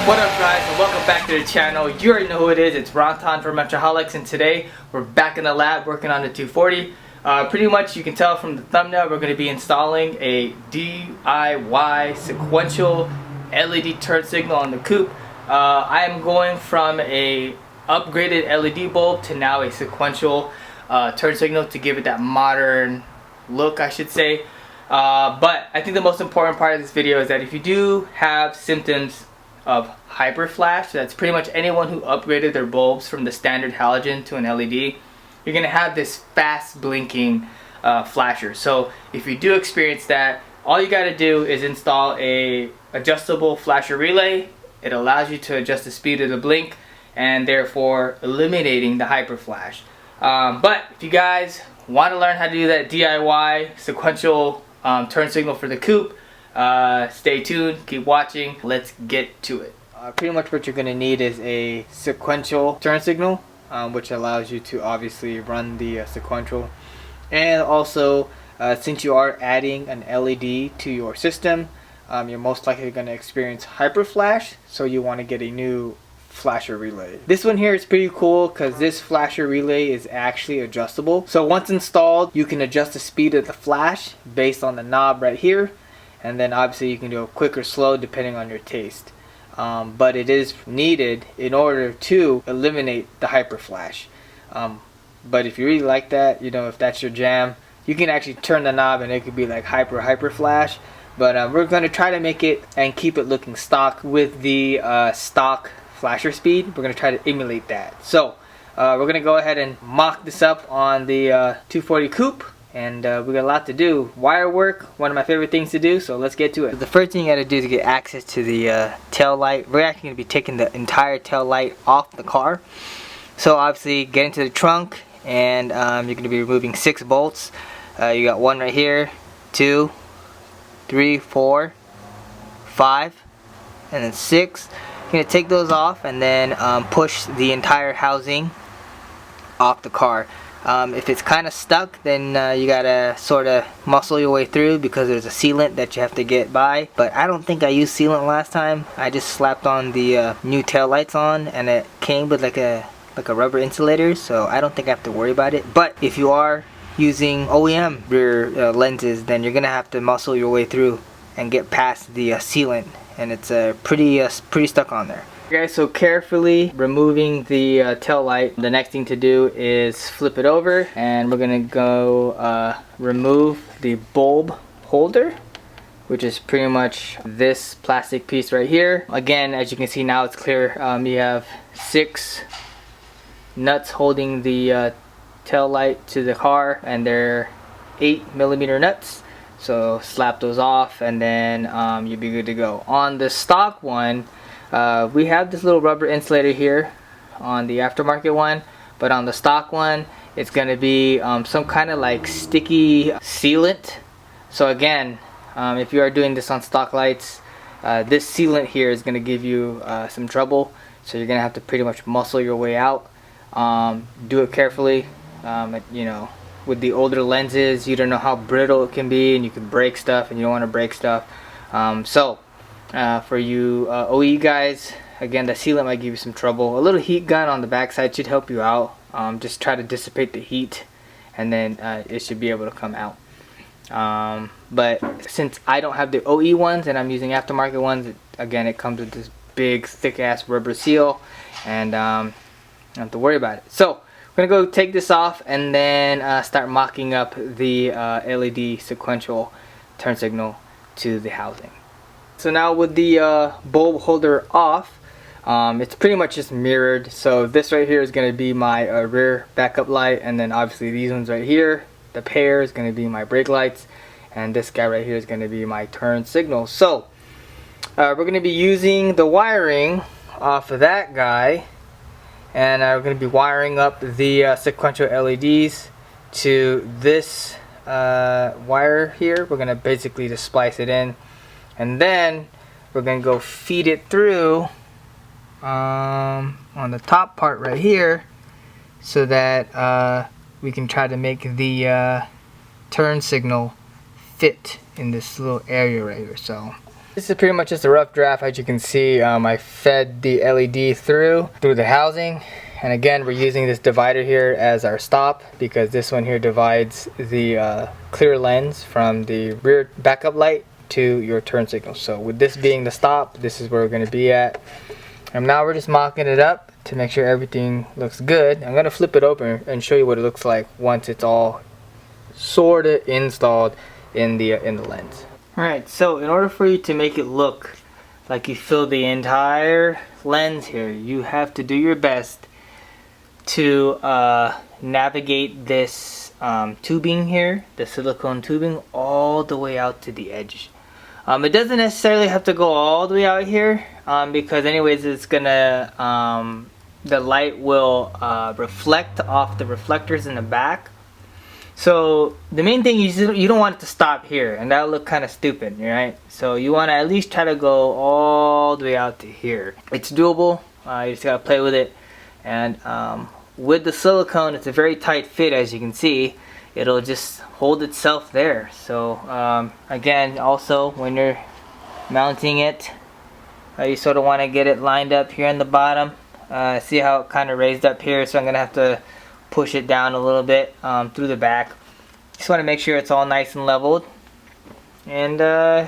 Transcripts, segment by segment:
What up guys, and welcome back to the channel. You already know who it is, it's Ronton from Wrench-a-holics, and today we're back in the lab working on the 240. Pretty much you can tell from the thumbnail we're going to be installing a DIY sequential LED turn signal on the coupe. I am going from a upgraded LED bulb to now a sequential turn signal to give it that modern look, I should say. But I think the most important part of this video is that if you do have symptoms of hyper flash, that's pretty much anyone who upgraded their bulbs from the standard halogen to an LED, you're gonna have this fast blinking flasher. So if you do experience that, all you gotta do is install a adjustable flasher relay. It allows you to adjust the speed of the blink and therefore eliminating the hyper flash. But if you guys want to learn how to do that DIY sequential turn signal for the coupe, stay tuned, keep watching, let's get to it. Pretty much what you're going to need is a sequential turn signal, which allows you to obviously run the sequential. And also, since you are adding an LED to your system, you're most likely going to experience hyper flash, so you want to get a new flasher relay. This one here is pretty cool because this flasher relay is actually adjustable. So once installed, you can adjust the speed of the flash based on the knob right here. And then obviously you can do a quick or slow depending on your taste. But it is needed in order to eliminate the hyper flash. But if you really like that, you know, if that's your jam, you can actually turn the knob and it could be like hyper flash. But we're going to try to make it and keep it looking stock with the stock flasher speed. We're going to try to emulate that. So we're going to go ahead and mock this up on the 240 coupe. And we got a lot to do. Wire work, one of my favorite things to do, so let's get to it. The first thing you gotta do to get access to the tail light, we're actually gonna be taking the entire tail light off the car. So obviously get into the trunk, and you're gonna be removing 6 bolts. You got 1 right here, 2, 3, 4, 5, and then 6. You're gonna take those off and then push the entire housing off the car. If it's kind of stuck, then you gotta sort of muscle your way through because there's a sealant that you have to get by. But I don't think I used sealant last time. I just slapped on the new tail lights on, and it came with like a rubber insulator, so I don't think I have to worry about it. But if you are using OEM rear lenses, then you're gonna have to muscle your way through and get past the sealant, and it's pretty stuck on there. Okay, so carefully removing the tail light, the next thing to do is flip it over, and we're gonna go remove the bulb holder, which is pretty much this plastic piece right here. Again, as you can see now, it's clear. You have 6 nuts holding the tail light to the car, and they're 8mm nuts. So slap those off, and then you'll be good to go. On the stock one, we have this little rubber insulator here on the aftermarket one, but on the stock one it's going to be some kind of like sticky sealant. So again, if you are doing this on stock lights, this sealant here is going to give you some trouble, so you're going to have to pretty much muscle your way out. Do it carefully. You know, with the older lenses, you don't know how brittle it can be, and you can break stuff, and you don't want to break stuff. For you OE guys, again, the sealant might give you some trouble. A little heat gun on the backside should help you out. Just try to dissipate the heat, and then it should be able to come out. But since I don't have the OE ones and I'm using aftermarket ones, again, it comes with this big thick ass rubber seal, and I don't have to worry about it. So we're gonna go take this off and then start mocking up the LED sequential turn signal to the housing. So now with the bulb holder off, it's pretty much just mirrored. So this right here is going to be my rear backup light, and then obviously these ones right here, the pair, is going to be my brake lights, and this guy right here is going to be my turn signal. So we're going to be using the wiring off of that guy, and we're going to be wiring up the sequential LEDs to this wire here. We're going to basically just splice it in, and then we're going to go feed it through on the top part right here, so that we can try to make the turn signal fit in this little area right here. So This is pretty much just a rough draft. As you can see, I fed the LED through the housing. And again, we're using this divider here as our stop because this one here divides the clear lens from the rear backup light to your turn signal. So with this being the stop, this is where we're going to be at. And now we're just mocking it up to make sure everything looks good. I'm going to flip it open and show you what it looks like once it's all sort of installed in the lens. Alright, so in order for you to make it look like you fill the entire lens here, you have to do your best to navigate this tubing here, the silicone tubing, all the way out to the edge. It doesn't necessarily have to go all the way out here because anyways it's gonna the light will reflect off the reflectors in the back. So the main thing is you don't want it to stop here, and that'll look kind of stupid, right? So you want to at least try to go all the way out to here. It's doable. You just gotta play with it, and with the silicone, it's a very tight fit, as you can see. It'll just hold itself there. So again, also when you're mounting it, you sort of want to get it lined up here on the bottom. See how it kind of raised up here, so I'm gonna have to push it down a little bit through the back. Just want to make sure it's all nice and leveled, and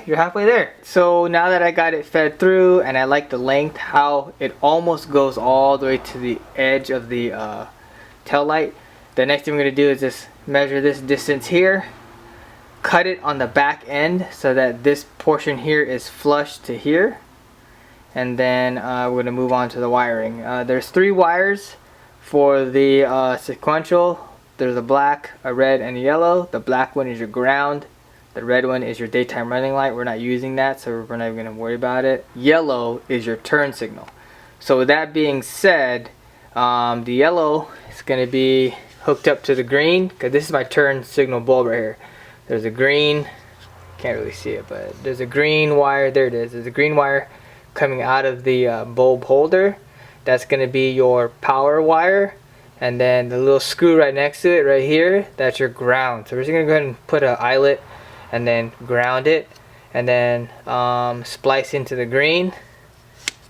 you're halfway there. So now that I got it fed through and I like the length, how it almost goes all the way to the edge of the tail light, the next thing we're going to do is just measure this distance here, cut it on the back end so that this portion here is flush to here, and then we're going to move on to the wiring. There's 3 wires for the sequential. There's a black, a red, and a yellow. The black one is your ground. The red one is your daytime running light. We're not using that, so we're not even going to worry about it. Yellow is your turn signal. So with that being said, the yellow is going to be hooked up to the green, because this is my turn signal bulb right here. There's a green, can't really see it, but there's a green wire. There it is. There's a green wire coming out of the bulb holder. That's going to be your power wire, and then the little screw right next to it right here, that's your ground. So we're just going to go ahead and put an eyelet and then ground it, and then splice into the green,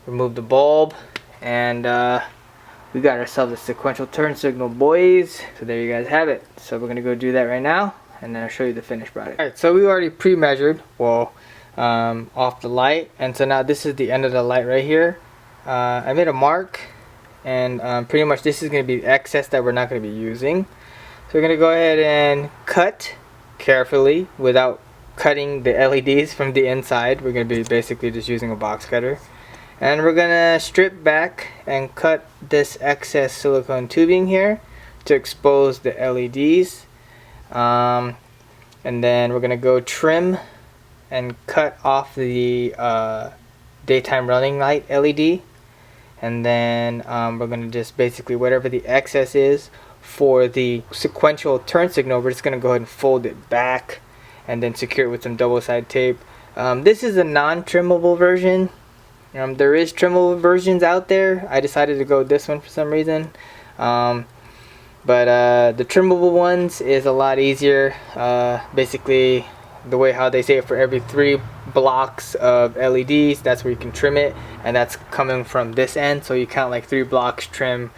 remove the bulb, and we got ourselves a sequential turn signal, boys. So there you guys have it. So we're going to go do that right now, and then I'll show you the finished product. Alright, so we already pre-measured off the light, and so now this is the end of the light right here. I made a mark, and pretty much this is going to be excess that we're not going to be using. So we're going to go ahead and cut carefully without cutting the LEDs from the inside. We're going to be basically just using a box cutter, and we're going to strip back and cut this excess silicone tubing here to expose the LEDs, and then we're going to go trim and cut off the daytime running light LED. And then we're going to just basically whatever the excess is for the sequential turn signal, we're just going to go ahead and fold it back and then secure it with some double-sided tape. This is a non-trimmable version. There is trimmable versions out there. I decided to go with this one for some reason. But the trimmable ones is a lot easier. Basically, the way how they say it, for every 3 blocks of LEDs, that's where you can trim it, and that's coming from this end. So you count like 3 blocks trim,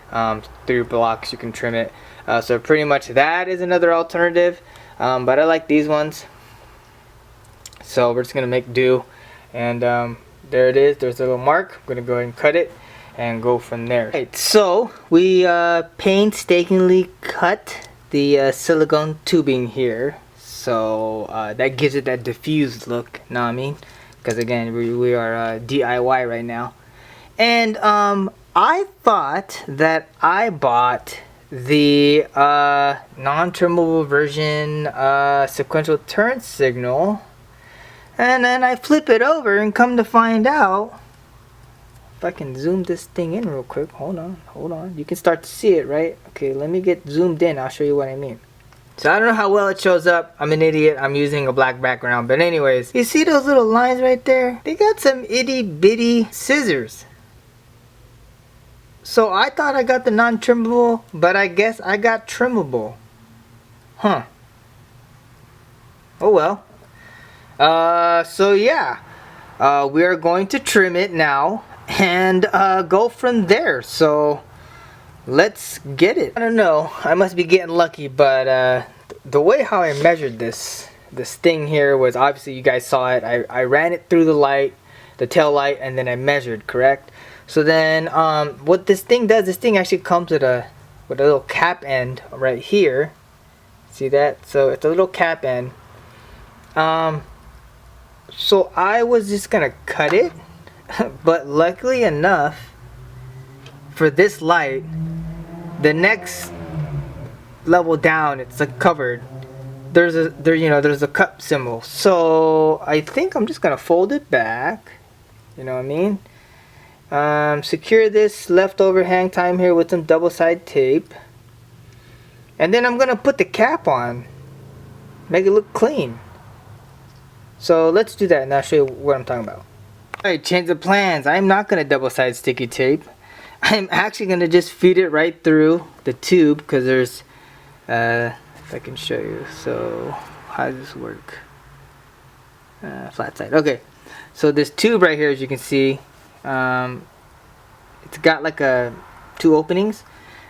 3 blocks you can trim it. So pretty much that is another alternative, but I like these ones, so we're just gonna make do. And there it is. There's a little mark. I'm gonna go ahead and cut it and go from there. Right, so we painstakingly cut the silicone tubing here. So that gives it that diffused look, know what I mean? Because again, we are DIY right now. And I thought that I bought the non-trimmable version sequential turn signal, and then I flip it over and come to find out, if I can zoom this thing in real quick, hold on, you can start to see it, right? Okay, let me get zoomed in, I'll show you what I mean. So I don't know how well it shows up. I'm an idiot. I'm using a black background. But anyways, you see those little lines right there? They got some itty bitty scissors. So I thought I got the non-trimmable, but I guess I got trimmable. Huh. Oh well. So yeah. we are going to trim it now and go from there. So let's get it. I don't know, I must be getting lucky, but the way how I measured this thing here was, obviously you guys saw it. I ran it through the light, the tail light, and then I measured, correct? So then what this thing does, this thing actually comes with a little cap end right here. See that? So it's a little cap end. So I was just gonna cut it, but luckily enough for this light, the next level down, it's like covered. There's a cup symbol. So I think I'm just gonna fold it back. You know what I mean? Secure this leftover hang time here with some double-sided tape, and then I'm gonna put the cap on, make it look clean. So let's do that, and I'll show you what I'm talking about. Alright, change of plans. I'm not gonna double-sided sticky tape. I'm actually gonna just feed it right through the tube, because there's if I can show you. So how does this work? Flat side. Okay, so this tube right here, as you can see, it's got like two openings.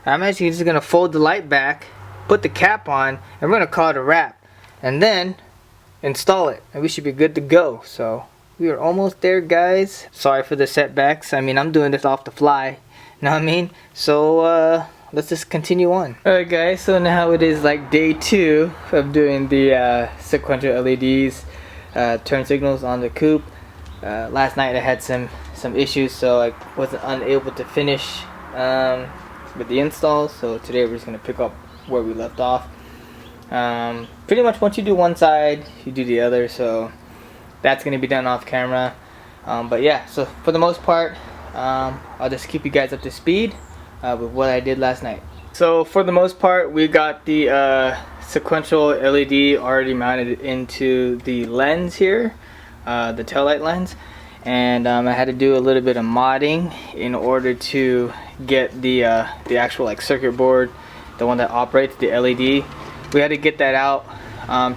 I'm actually just gonna fold the light back, put the cap on, and we're gonna call it a wrap, and then install it, and we should be good to go. So we are almost there, guys. Sorry for the setbacks. I mean, I'm doing this off the fly, you know what I mean? So let's just continue on. Alright guys, so now it is like day 2 of doing the sequential LEDs, turn signals on the coupe. Last night I had some issues, so I wasn't unable to finish with the install. So today we're just gonna pick up where we left off. Pretty much once you do one side, you do the other. So that's gonna be done off camera. But yeah, so for the most part, I'll just keep you guys up to speed with what I did last night. So for the most part, we got the sequential LED already mounted into the lens here, the taillight lens, and I had to do a little bit of modding in order to get the actual like circuit board, the one that operates the LED. We had to get that out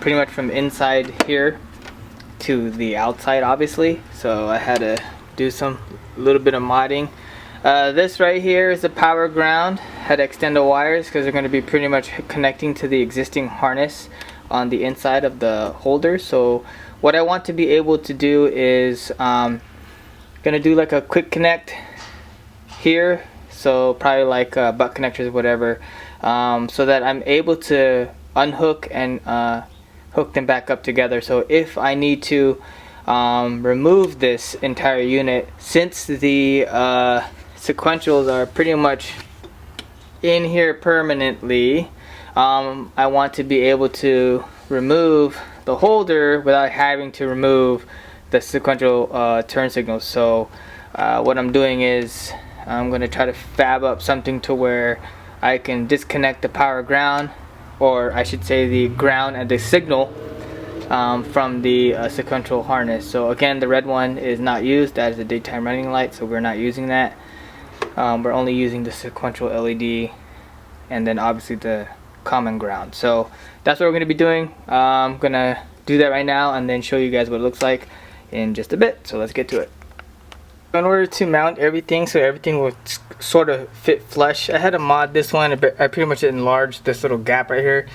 pretty much from inside here to the outside, obviously. So I had to do a little bit of modding. This right here is the power ground. Had to extend the wires because they're going to be pretty much connecting to the existing harness on the inside of the holder. So what I want to be able to do is gonna do like a quick connect here, so probably like butt connectors, whatever, so that I'm able to unhook and hook them back up together. So if I need to remove this entire unit, since the sequentials are pretty much in here permanently, I want to be able to remove the holder without having to remove the sequential turn signals. So what I'm doing is I'm going to try to fab up something to where I can disconnect the power ground, or I should say the ground and the signal from the sequential harness. So again, the red one is not used. That is a daytime running light, so we're not using that. We're only using the sequential LED and then obviously the common ground. So that's what we're going to be doing. I'm going to do that right now and then show you guys what it looks like in just a bit. So let's get to it. In order to mount everything so everything will sort of fit flush, I had to mod this one a bit. I pretty much enlarged this little gap right here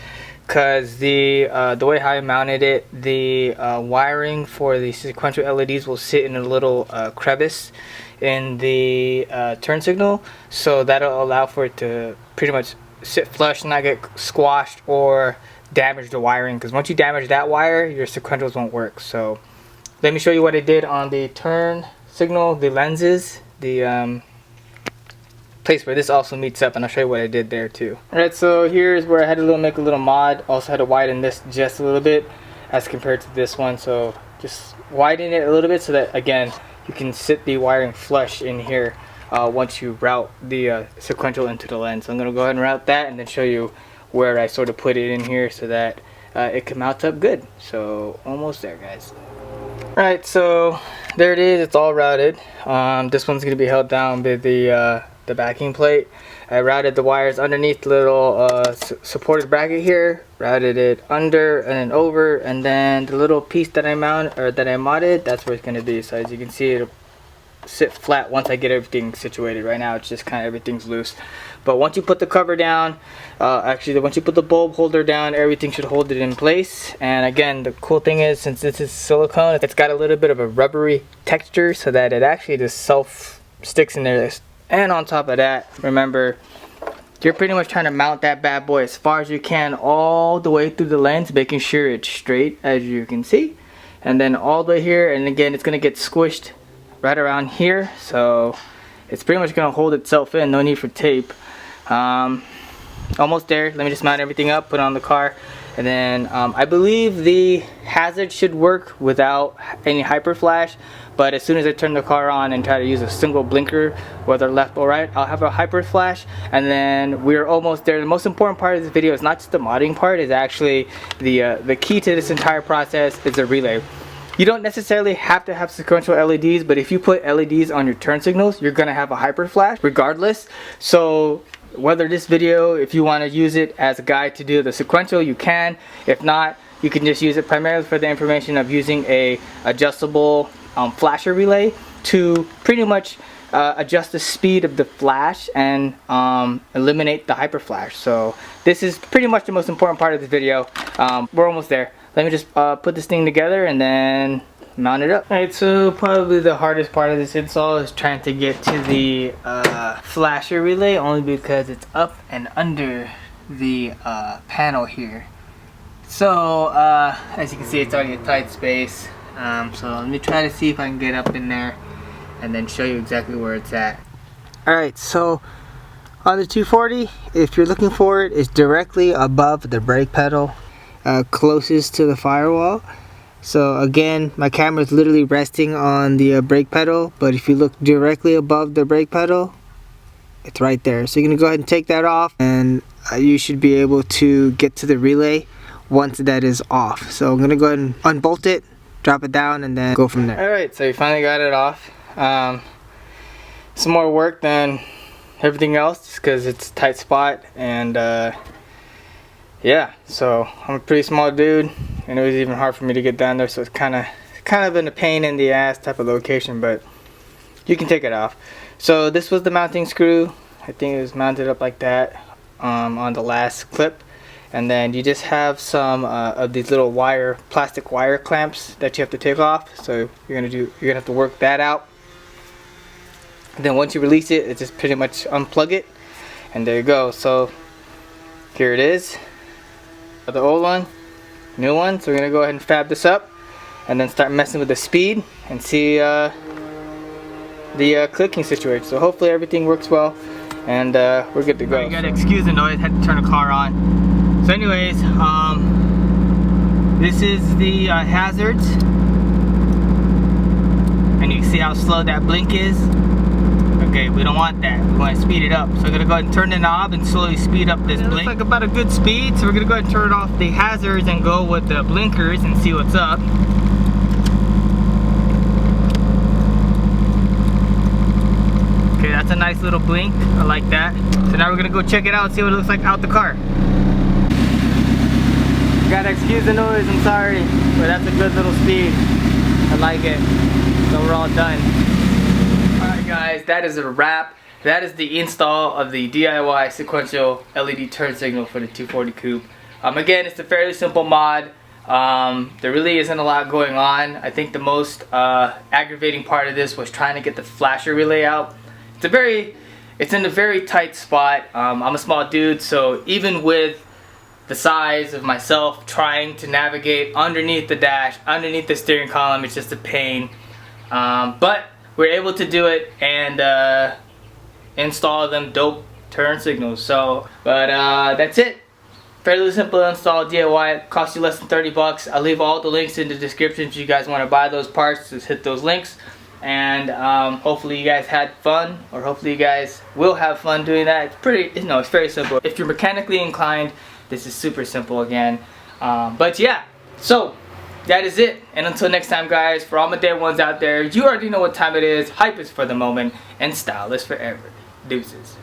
because the way how I mounted it, the wiring for the sequential LEDs will sit in a little crevice in the turn signal, so that'll allow for it to pretty much sit flush and not get squashed or damage the wiring, because once you damage that wire, your sequentials won't work. So let me show you what I did on the turn signal, the lenses, the place where this also meets up, and I'll show you what I did there too. Alright, so here's where I had to make a little mod. Also had to widen this just a little bit as compared to this one, so just widen it a little bit so that again you can sit the wiring flush in here once you route the sequential into the lens. So I'm going to go ahead and route that and then show you where I sort of put it in here so that it can mount up good. So almost there, guys. Alright, so there it is. It's all routed. This one's going to be held down by the the backing plate. I routed the wires underneath the little supported bracket here, routed it under and then over, and then the little piece that I modded, that's where it's going to be. So as you can see, it'll sit flat once I get everything situated. Right now it's just kind of everything's loose, but once you put the cover down, actually once you put the bulb holder down, everything should hold it in place. And again, the cool thing is, since this is silicone, it's got a little bit of a rubbery texture so that it actually just self sticks in there. And on top of that, remember, you're pretty much trying to mount that bad boy as far as you can all the way through the lens, making sure it's straight as you can see, and then all the way here. And again, it's gonna get squished right around here, so it's pretty much gonna hold itself in. No need for tape. Almost there. Let me just mount everything up, put it on the car, and then I believe the hazard should work without any hyper flash, but as soon as I turn the car on and try to use a single blinker, whether left or right, I'll have a hyper flash. And then we're almost there. The most important part of this video is not just the modding part, is actually the key to this entire process is the relay. You don't necessarily have to have sequential LEDs, but if you put LEDs on your turn signals, you're gonna have a hyper flash regardless. So whether this video, if you want to use it as a guide to do the sequential, you can. If not, you can just use it primarily for the information of using a adjustable flasher relay to pretty much adjust the speed of the flash and eliminate the hyper flash. So this is pretty much the most important part of this video. We're almost there. Let me just put this thing together and then mount it up. Alright, so probably the hardest part of this install is trying to get to the flasher relay, only because it's up and under the panel here. So as you can see, it's already a tight space. So let me try to see if I can get up in there and then show you exactly where it's at. Alright, so on the 240, if you're looking for it, it's directly above the brake pedal, closest to the firewall. So again, my camera is literally resting on the brake pedal, but if you look directly above the brake pedal, it's right there. So you're gonna go ahead and take that off, and you should be able to get to the relay once that is off. So I'm gonna go ahead and unbolt it, drop it down, and then go from there. Alright, so we finally got it off. Some more work than everything else, just because it's a tight spot. And yeah, so I'm a pretty small dude, and it was even hard for me to get down there, so it's kind of in a pain in the ass type of location, but you can take it off. So this was the mounting screw. I think it was mounted up like that on the last clip, and then you just have some of these little plastic wire clamps that you have to take off. So you're gonna have to work that out. And then once you release it, it just pretty much unplug it, and there you go. So here it is. The old one, new one. So we're gonna go ahead and fab this up and then start messing with the speed and see the clicking situation. So hopefully everything works well, and we're good to go. You gotta excuse the noise, had to turn the car on. So anyways, this is the hazards, and you can see how slow that blink is. Okay, we don't want that. We want to speed it up. So we're gonna go ahead and turn the knob and slowly speed up this blink. Looks like about a good speed, so we're gonna go ahead and turn off the hazards and go with the blinkers and see what's up. Okay, that's a nice little blink. I like that. So now we're gonna go check it out and see what it looks like out the car. You gotta excuse the noise, I'm sorry, but that's a good little speed. I like it. So we're all done. Alright guys, that is a wrap. That is the install of the DIY sequential LED turn signal for the 240 coupe. Again, it's a fairly simple mod. There really isn't a lot going on. I think the most aggravating part of this was trying to get the flasher relay out. It's in a very tight spot. I'm a small dude, so even with the size of myself trying to navigate underneath the dash, underneath the steering column, it's just a pain. But we're able to do it and install them dope turn signals. So, but that's it. Fairly simple install, DIY. It costs you less than 30 bucks. I'll leave all the links in the description if you guys want to buy those parts. Just hit those links, and hopefully you guys had fun, or hopefully you guys will have fun doing that. It's very simple. If you're mechanically inclined, this is super simple again. But yeah, so that is it. And until next time, guys, for all my day ones out there, you already know what time it is. Hype is for the moment, and style is forever. Deuces.